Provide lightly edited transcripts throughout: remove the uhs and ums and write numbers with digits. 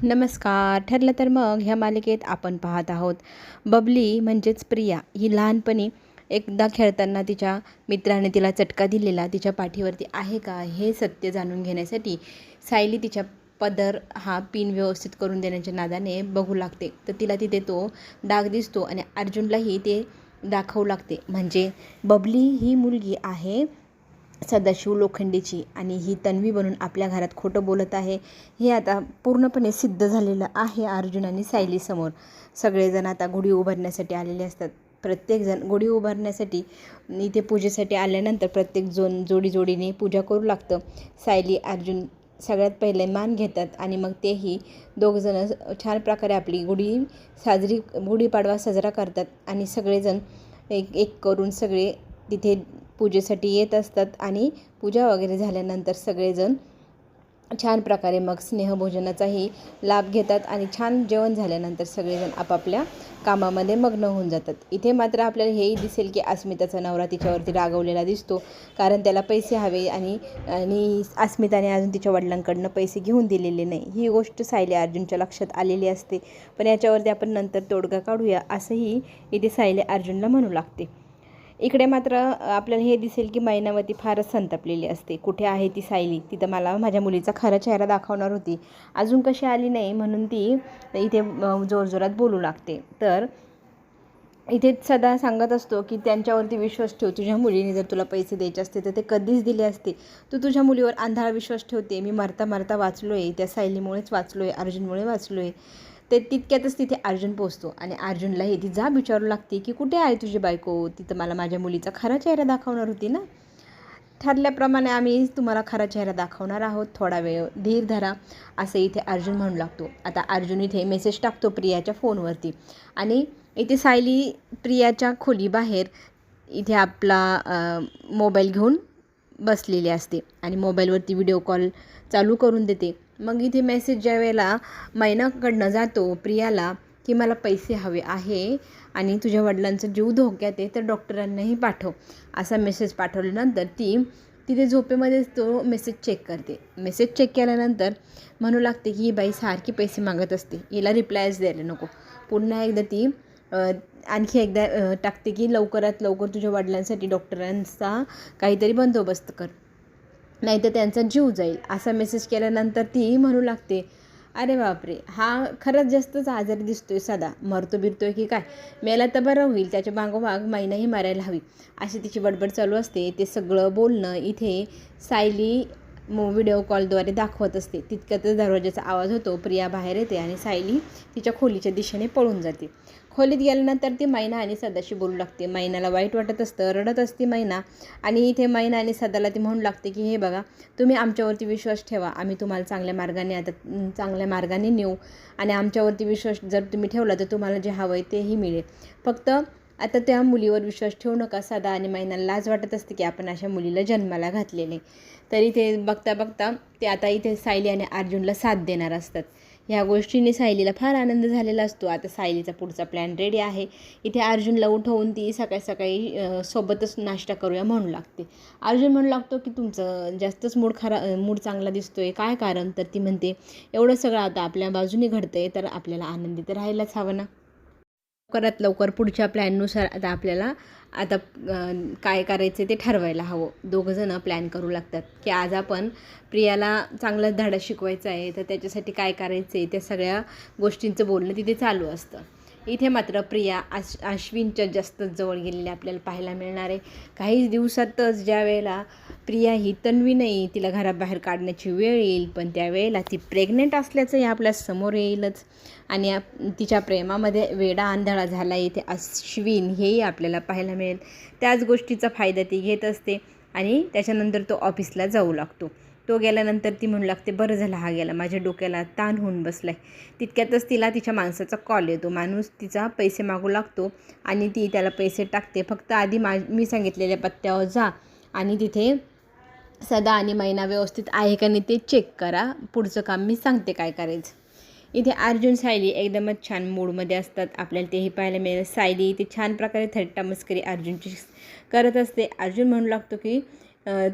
नमस्कार. ठरलं तर मग ह्या मालिकेत आपण पाहत आहोत बबली म्हणजेच प्रिया ही लहानपणी एकदा खेळताना तिच्या मित्राने तिला चटका दिलेला तिच्या पाठीवरती आहे का हे सत्य जाणून घेण्यासाठी सायली तिच्या पदर हा पिन व्यवस्थित करून देण्याच्या नादाने बघू लागते. तर तिला तिथे तो डाग दिसतो आणि अर्जुनलाही ते दाखवू लागते. म्हणजे बबली ही मुलगी आहे सदाशिव लोखंडेची आणि ही तन्वी बनून आपल्या घरात खोटं बोलत आहे हे आता पूर्णपणे सिद्ध झालेलं आहे अर्जुन आणि सायलीसमोर. सगळेजण आता गुढी उभारण्यासाठी आलेले असतात. प्रत्येकजण गुढी उभारण्यासाठी इथे पूजेसाठी आल्यानंतर प्रत्येक जोडी जोडीने पूजा करू लागतं. सायली अर्जुन सगळ्यात पहिले मान घेतात आणि मग तेही दोघंजणं छान प्रकारे आपली गुढीपाडवा साजरा करतात आणि सगळेजण एक एक करून सगळे तिथे पूजेसाठी येत असतात आणि पूजा वगैरे झाल्यानंतर सगळेजण छान प्रकारे मग स्नेहभोजनाचाही लाभ घेतात आणि छान जेवण झाल्यानंतर सगळेजण आपापल्या कामामध्ये मग्न होऊन जातात. इथे मात्र आपल्याला हेही दिसेल की अस्मिताचा नवरा तिच्यावरती रागवलेला दिसतो, कारण त्याला पैसे हवे आणि आणि अस्मिताने अजून तिच्या वडिलांकडनं पैसे घेऊन दिलेले नाही. ही गोष्ट सायली अर्जुनच्या लक्षात आलेली असते, पण याच्यावरती आपण नंतर तोडगा काढूया असंही इथे सायली अर्जुनला म्हणू लागते. इकडे मात्र आपल्याला हे दिसेल की मैनावती फारच संतापलेली असते. कुठे आहे ती सायली? ती तर मला माझ्या मुलीचा खरा चेहरा दाखवणार होती, अजून कशी आली नाही म्हणून ती इथे जोरजोरात बोलू लागते. तर इथे सदा सांगत असतो की त्यांच्यावरती विश्वास ठेव, तुझ्या मुलीने जर तुला पैसे द्यायचे असते तर ते कधीच दिले असते. तू तुझ्या मुलीवर आंधळा विश्वास ठेवते. मी मरता मरता वाचलो आहे, त्या सायलीमुळेच वाचलो आहे, अर्जुनमुळे वाचलो आहे. ते तितक्यातच तिथे अर्जुन पोचतो आणि अर्जुनलाही ती जाब विचारू लागते की कुठे आहे तुझी बायको? तिथं मला माझ्या मुलीचा खरा चेहरा दाखवणार होती ना. ठरल्याप्रमाणे आम्ही तुम्हाला खरा चेहरा दाखवणार आहोत, थोडा वेळ धीर धरा असं इथे अर्जुन म्हणू लागतो. आता अर्जुन इथे मेसेज टाकतो प्रियाच्या फोनवरती आणि इथे सायली प्रियाच्या खोलीबाहेर इथे आपला मोबाईल घेऊन बसलेली असते आणि मोबाईलवरती व्हिडिओ कॉल चालू करून देते. मग इथे मेसेज ज्या वेळेला मैनाकडनं जातो प्रियाला की मला पैसे हवे आहे आणि तुझ्या वडिलांचा जीव धोक्यात आहे तर डॉक्टरांनाही पाठव, असा मेसेज पाठवल्यानंतर ती तिथे झोपेमध्येच तो मेसेज चेक करते. मेसेज चेक केल्यानंतर म्हणू लागते की ही बाई सारखी पैसे मागत असते, हिला रिप्लायच द्यायला नको. पुन्हा एकदा ती आणखी एकदा टाकते की लवकरात लवकर तुझ्या वडिलांसाठी डॉक्टरांचा काहीतरी बंदोबस्त कर, नाही तर त्यांचा जीव जाईल, असा मेसेज केल्यानंतर ती म्हणू लागते अरे बापरे, हा खरंच जास्तच आजारी दिसतोय, सदा मरतो बिरतोय की काय, मेला तर बरं होईल, त्याच्या मागोमाग मैनाही मारायला हवी, अशी तिची बडबड चालू असते. ते सगळं बोलणं इथे सायली व्हिडिओ कॉलद्वारे दाखवत असते. तितक्यातच दरवाजाचा आवाज होतो, प्रिया बाहेर येते आणि सायली तिच्या खोलीच्या दिशेने पळून जाते. खोलीत गेल्यानंतर ती मैना आणि सदाशी बोलू लागते. मैनाला वाईट वाटत असतं, रडत असते मैना आणि इथे मैना आणि सदाला ती म्हणू लागते की हे बघा, तुम्ही आमच्यावरती विश्वास ठेवा, आम्ही तुम्हाला चांगल्या मार्गाने नेऊ आणि आमच्यावरती विश्वास जर तुम्ही ठेवला तर तुम्हाला जे हवं आहे तेही मिळेल. फक्त आता त्या मुलीवर विश्वास ठेवू नका. सदा आणि मैनाला लाज वाटत असते की आपण अशा मुलीला जन्माला घातलेले. तरी ते बघता बघता ते आता इथे सायली आणि अर्जुनला साथ देणार असतात. ह्या गोष्टीने सायलीला फार आनंद झालेला असतो. आता सायलीचा पुढचा प्लॅन रेडी आहे. इथे अर्जुनला उठवून ती सकाळी सकाळी सोबतच नाश्ता करूया म्हणू लागते. अर्जुन म्हणू लागतो की तुमचं जास्तच मूड चांगला दिसतोय, काय कारण? तर ती म्हणते एवढं सगळं आता आपल्या बाजूने घडतंय तर आपल्याला आनंदी तर राहायलाच हवं ना. लवकरात लवकर पुढच्या प्लॅननुसार आता आपल्याला काय करायचं ते ठरवायला हवं. दोघंजणं प्लॅन करू लागतात की आज आपण प्रियाला चांगलाच धडा शिकवायचा आहे, तर त्याच्यासाठी काय करायचं आहे त्या सगळ्या गोष्टींचं बोलणं तिथे चालू असतं. इथे मात्र प्रिया अश्विनच्या जास्तच जवळ गेलेली आपल्याला पाहायला मिळणार आहे. काही दिवसातच ज्या वेळेला प्रिया ही तन्वी नाही तिला घराबाहेर काढण्याची वेळ येईल, पण त्यावेळेला ती प्रेग्नेंट असल्याचंही आपल्या समोर येईलच आणि तिच्या प्रेमामध्ये वेडा आंधळा झाला इथे अश्विन हेही आपल्याला पाहायला मिळेल. त्याच गोष्टीचा फायदा ती घेत असते आणि त्याच्यानंतर तो ऑफिसला जाऊ लागतो. तो गेल्यानंतर ती म्हणू लागते बरं झालं हा गेला, माझ्या डोक्याला ताण होऊन बसला आहे. तितक्यातच तिला तिच्या माणसाचा कॉल येतो. माणूस तिचा पैसे मागू लागतो आणि ती त्याला पैसे टाकते. फक्त आधी मी सांगितलेल्या पत्त्यावर जा आणि तिथे सदा आणि मैना व्यवस्थित आहे का नाही ते चेक करा, पुढचं काम मी सांगते काय करायचं. इथे अर्जुन सायली एकदमच छान मूडमध्ये असतात, आपल्याला तेही पाहायला मिळेल. सायली इथे छान प्रकारे थट्टा मस्करी अर्जुनची करत असते. अर्जुन म्हणू लागतो की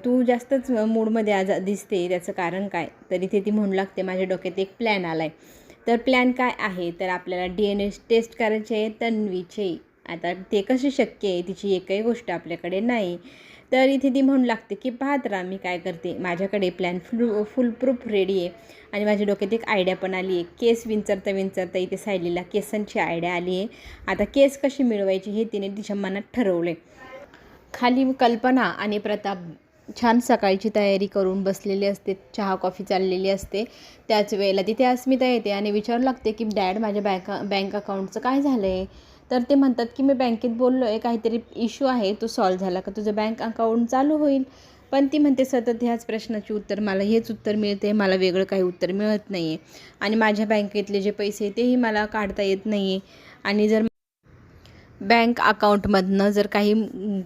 तू जास्तच मूडमध्ये आज दिसते, त्याचं कारण काय? तरी ती म्हणू लागते माझ्या डोक्यात एक प्लॅन आला आहे. तर प्लॅन काय आहे, तर आपल्याला DNA टेस्ट करायचे आहे तन्वीचे. आता ते कसे शक्य आहे, तिची एकही गोष्ट आपल्याकडे नाही. तर इथे ती म्हणू लागते की पाहत राहा मी काय करते, माझ्याकडे प्लॅन फुल प्रूफ रेडी आहे. आणि माझ्या डोक्यात एक आयडिया पण आली आहे. केस विंचरता विंचरता इथे सायलीला केसांची आयडिया आली आहे. आता केस कशी मिळवायची हे तिने तिच्या मनात ठरवले. खाली कल्पना आणि प्रताप छान सकाळची तयारी करून बसलेली असते, चहा कॉफी चाललेली असते. त्याच वेळेला तिथे अस्मिता येते आणि विचारू लागते की डॅड, माझ्या बँक अकाउंटचं काय झालं आहे. तर ते म्हणतात की मी बँकेत बोललो आहे, काहीतरी इश्यू आहे, तो सॉल्व्ह झाला का तुझं बँक अकाउंट चालू होईल. पण ती म्हणते सतत ह्याच प्रश्नाची उत्तर, मला हेच उत्तर मिळते, मला वेगळं काही उत्तर मिळत नाही आहे. आणि माझ्या बँकेतले जे पैसे तेही मला काढता येत नाही आहे. आणि जर बँक अकाउंटमधनं जर काही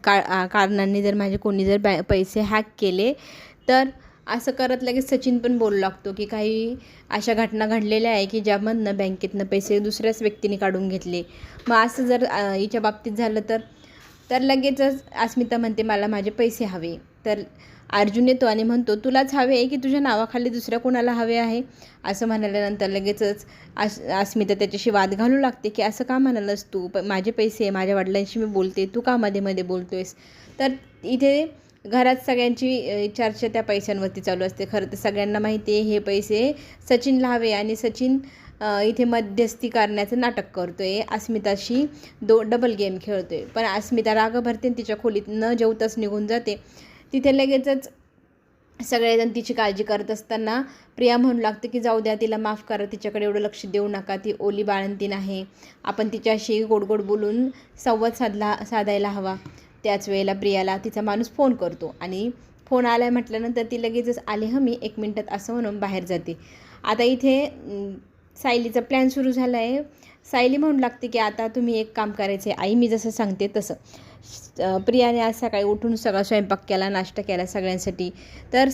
कारणांनी जर माझे कोणी जर पैसे हॅक केले, तर असं करत लगेच सचिन पण बोलू लागतो की काही अशा घटना घडलेल्या आहे की ज्यामधनं बँकेतनं पैसे दुसऱ्याच व्यक्तीने काढून घेतले. मग असं जर हिच्या बाबतीत झालं तर लगेचच अस्मिता म्हणते मला माझे पैसे हवे. तर अर्जुन येतो आणि म्हणतो तुलाच हवे की तुझ्या नावाखाली दुसऱ्या कोणाला हवे आहे. असं म्हणाल्यानंतर लगेचच अस्मिता त्याच्याशी वाद घालू लागते की असं का म्हणालंस तू, माझे पैसे, माझ्या वडिलांशी मी बोलते, तू का मध्ये मध्ये बोलतोयस. तर इथे घरात सगळ्यांची चर्चा त्या पैशांवरती चालू असते. खरं तर सगळ्यांना माहिती आहे हे पैसे सचिनला हवे आणि सचिन इथे मध्यस्थी करण्याचं नाटक करतो आहे, अस्मिताशी डबल गेम खेळतो आहे. पण अस्मिता राग भरते आणि तिच्या खोलीत न जेवताच निघून जाते. तिथे लगेचच सगळेजण तिची काळजी करत असताना प्रिया म्हणू लागते की जाऊ द्या, तिला माफ करा, तिच्याकडे एवढं लक्ष देऊ नका, ती ओली बाळंतीण आहे, आपण तिच्याशी गोड गोड बोलून संवाद साधायला हवा. त्याच वेळेला प्रियाला तिचा माणूस फोन करतो आणि फोन आला म्हटल्यानंतर ती लगेचच आले मी 1 मिनिटात असं म्हणून बाहेर जाते. आता इथे सायलीचा प्लॅन सुरू झाला आहे. सायली म्हणू लागते की आता तुम्ही एक काम करायचं आहे आई, मी जसं सांगते तसं. प्रियाने आज सकाळी उठून सगळा स्वयंपाक केला, नाश्ता केला सगळ्यांसाठी. तर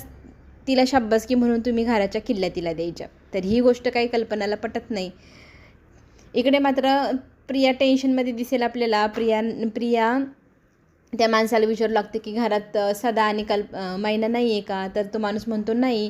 तिला शाब्बासकी म्हणून तुम्ही घराच्या किल्ल्या तिला द्यायच्या. तर ही गोष्ट काही कल्पनाला पटत नाही. इकडे मात्र प्रिया टेन्शनमध्ये दिसेल आपल्याला. प्रिया त्या माणसाला विचारू लागते की घरात सदा आणि मैना नाही आहे का. तर तो माणूस म्हणतो नाही,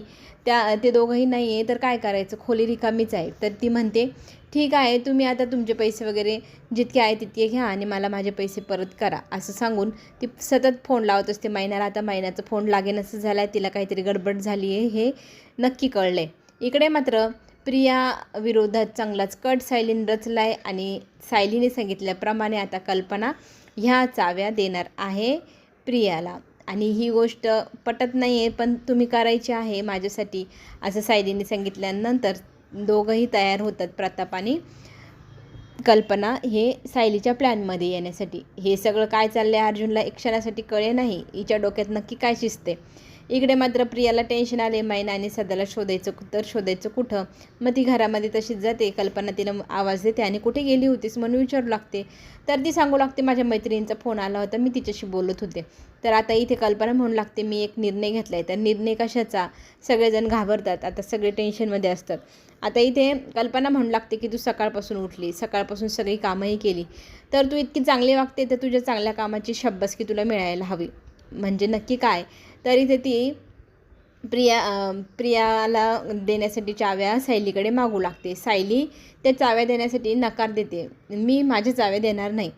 ते दोघंही नाही आहे, तर काय करायचं, खोली रिकामीच आहे. तर ती म्हणते ठीक आहे, तुम्ही आता तुमचे पैसे वगैरे जितके आहे तितके घ्या आणि मला माझे पैसे परत करा. असं सांगून ती सतत फोन लावत असते मैनाला. आता मैनाचा फोन लागेनसं झाला आहे, तिला काहीतरी गडबड झाली आहे हे नक्की कळलं आहे. इकडे मात्र प्रिया विरोधात चांगलाच कट सायलीने रचला आहे आणि सायलीने सांगितल्याप्रमाणे आता कल्पना ह्या चाव्या देणार आहे प्रियाला. आणि ही गोष्ट पटत नाही आहे, पण तुम्ही करायची आहे माझ्यासाठी, असं सायलीने सांगितल्यानंतर दोघंही तयार होतात, प्रताप आणि कल्पना, हे सायलीच्या प्लॅनमध्ये येण्यासाठी. हे सगळं काय चाललं आहे अर्जुनला एक क्षणासाठी कळे नाही, हिच्या डोक्यात नक्की काय शिजते. इकडे मात्र प्रियाला टेन्शन आले, मैना आणि सदाला शोधायचं कुठं. मग ती घरामध्ये तशीच जाते. कल्पना तिला आवाज देते आणि कुठे गेली होतीस म्हणून विचारू लागते. तर ती सांगू लागते माझ्या मैत्रिणींचा फोन आला होता, मी तिच्याशी बोलत होते. तर आता इथे कल्पना म्हणू लागते मी एक निर्णय घेतला आहे. तर निर्णय कशाचा, सगळेजण घाबरतात, आता सगळे टेन्शनमध्ये असतात. आता इथे कल्पना म्हणू लागते की तू सकाळपासून उठली, सकाळपासून सगळी कामंही केली, तर तू इतकी चांगली वागते, तर तुझ्या चांगल्या कामाची शाब्बासकी तुला मिळायला हवी. म्हणजे नक्की काय, तर इथे ती प्रियाला देण्यासाठी चाव्या सायलीकडे मागू लागते. सायली त्या चाव्या देण्यासाठी नकार देते, मी माझ्या चाव्या देणार नाही.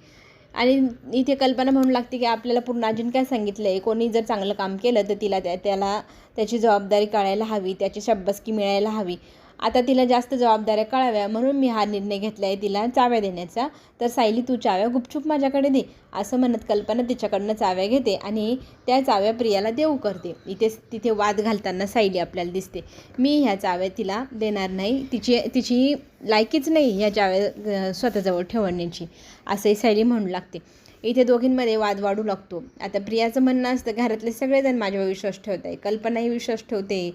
आणि इथे कल्पना म्हणू लागते की आपल्याला पूर्ण अजून काय सांगितलं आहे, कोणी जर चांगलं काम केलं तर त्याला त्याची जबाबदारी कळायला हवी, त्याची शाब्बासकी मिळायला हवी. आता तिला जास्त जबाबदाऱ्या कळाव्या म्हणून मी हा निर्णय घेतला आहे तिला चाव्या देण्याचा. तर सायली तू चाव्या गुपचूप माझ्याकडे दे, असं म्हणत कल्पना तिच्याकडनं चाव्या घेते आणि त्या चाव्या प्रियाला देऊ करते. तिथे वाद घालताना सायली आपल्याला दिसते. मी ह्या चाव्या तिला देणार नाही, तिची लायकीच नाही ह्या चाव्या स्वतःजवळ ठेवण्याची, असंही सायली म्हणू लागते. इथे दोघींमध्ये वाद वाढू लागतो. आता प्रियाचं म्हणणं असतं घरातले सगळेजण माझ्यावर विश्वास ठेवत आहे, कल्पनाही विश्वास ठेवते,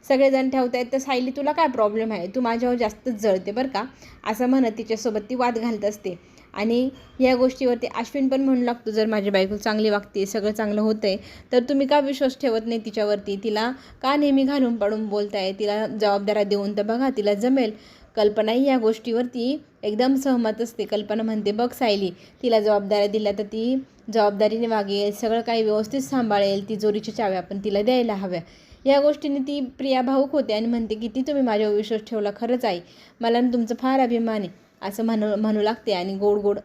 सगळेजण ठेवत आहेत, तर सायली तुला काय प्रॉब्लेम आहे, तू माझ्यावर जास्तच जळते बरं का, असं म्हणत तिच्यासोबत ती वाद घालत असते. आणि या गोष्टीवरती अश्विन पण म्हणू लागतो जर माझी बायको चांगली वागते, सगळं चांगलं होतं आहे, तर तुम्ही का विश्वास ठेवत नाही तिच्यावरती, तिला का नेहमी घालून पाडून बोलताय, तिला जबाबदाऱ्या देऊन तर बघा, तिला जमेल. कल्पनाही या गोष्टीवरती एकदम सहमत असते. कल्पना म्हणते बघ सायली, तिला जबाबदाऱ्या दिल्या तर ती जबाबदारीने वागेल, सगळं काही व्यवस्थित सांभाळेल, तिजोरीच्या चाव्या पण तिला द्यायला हव्या. ह्या गोष्टीने ती प्रिया भावूक होते आणि म्हणते, किती तुम्ही माझ्यावर विश्वास ठेवला, खरंच आई मला ना तुमचं फार अभिमान आहे असं म्हणू लागते आणि गोड गोड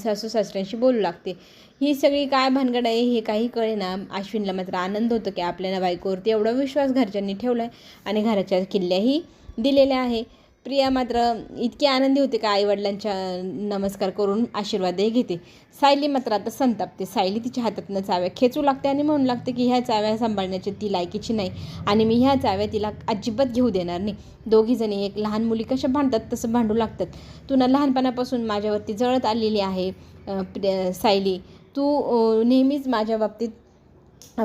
सासू सासऱ्यांशी बोलू लागते. ही सगळी काय भानगड आहे हे काही कळेना. अश्विनला मात्र आनंद होतो की आपल्या बायकोवरती एवढा विश्वास घरच्यांनी ठेवला आहे आणि घराच्या किल्ल्याही दिलेल्या आहे. प्रिया मात्र इतकी आनंदी होते का आईवडिलांच्या नमस्कार करून आशीर्वादही घेते. सायली मात्र आता संतापते. सायली तिच्या हातातनं चाव्या खेचू लागते आणि म्हणू लागते की ह्या चाव्या सांभाळण्याची ती लायकीची नाही आणि मी ह्या चाव्या तिला अजिबात घेऊ देणार नाही. दोघीजणी एक लहान मुली कशा भांडतात तसं भांडू लागतात. तू ना लहानपणापासून माझ्यावरती जळत आलेली आहे सायली, तू नेहमीच माझ्या बाबतीत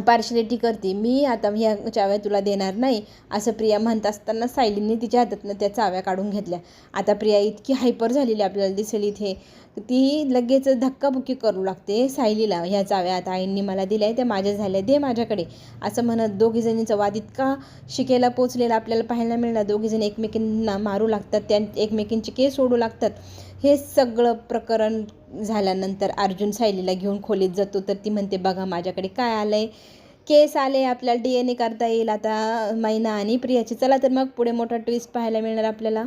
पार्शलिटी करते. मी आता ह्या चाव्या तुला देणार नाही असं प्रिया म्हणत असताना सायलीने तिच्या हातातनं त्या चाव्या काढून घेतल्या. आता प्रिया इतकी हायपर झालेली आपल्याला दिसेल इथे, ती लगेच धक्काबुक्की करू लागते सायलीला. ह्या चाव्या आता आईंनी मला दिल्या, त्या माझ्या झाल्या, दे माझ्याकडे असं म्हणत दोघीजणींचा वाद इतका शिकेला पोचलेला आपल्याला पाहायला मिळणार. दोघीजणी एकमेकींना मारू लागतात, त्या एकमेकींचे केस ओढू लागतात. हे सगळं प्रकरण झाल्यानंतर अर्जुन सायलीला घेऊन खोलीत जातो. तर ती म्हणते, बघा माझ्याकडे काय आलं आहे, केस आले, आपल्याला DNA करता येईल आता मैना आणि प्रियाची. चला तर मग पुढे मोठा ट्विस्ट पाहायला मिळणार आपल्याला.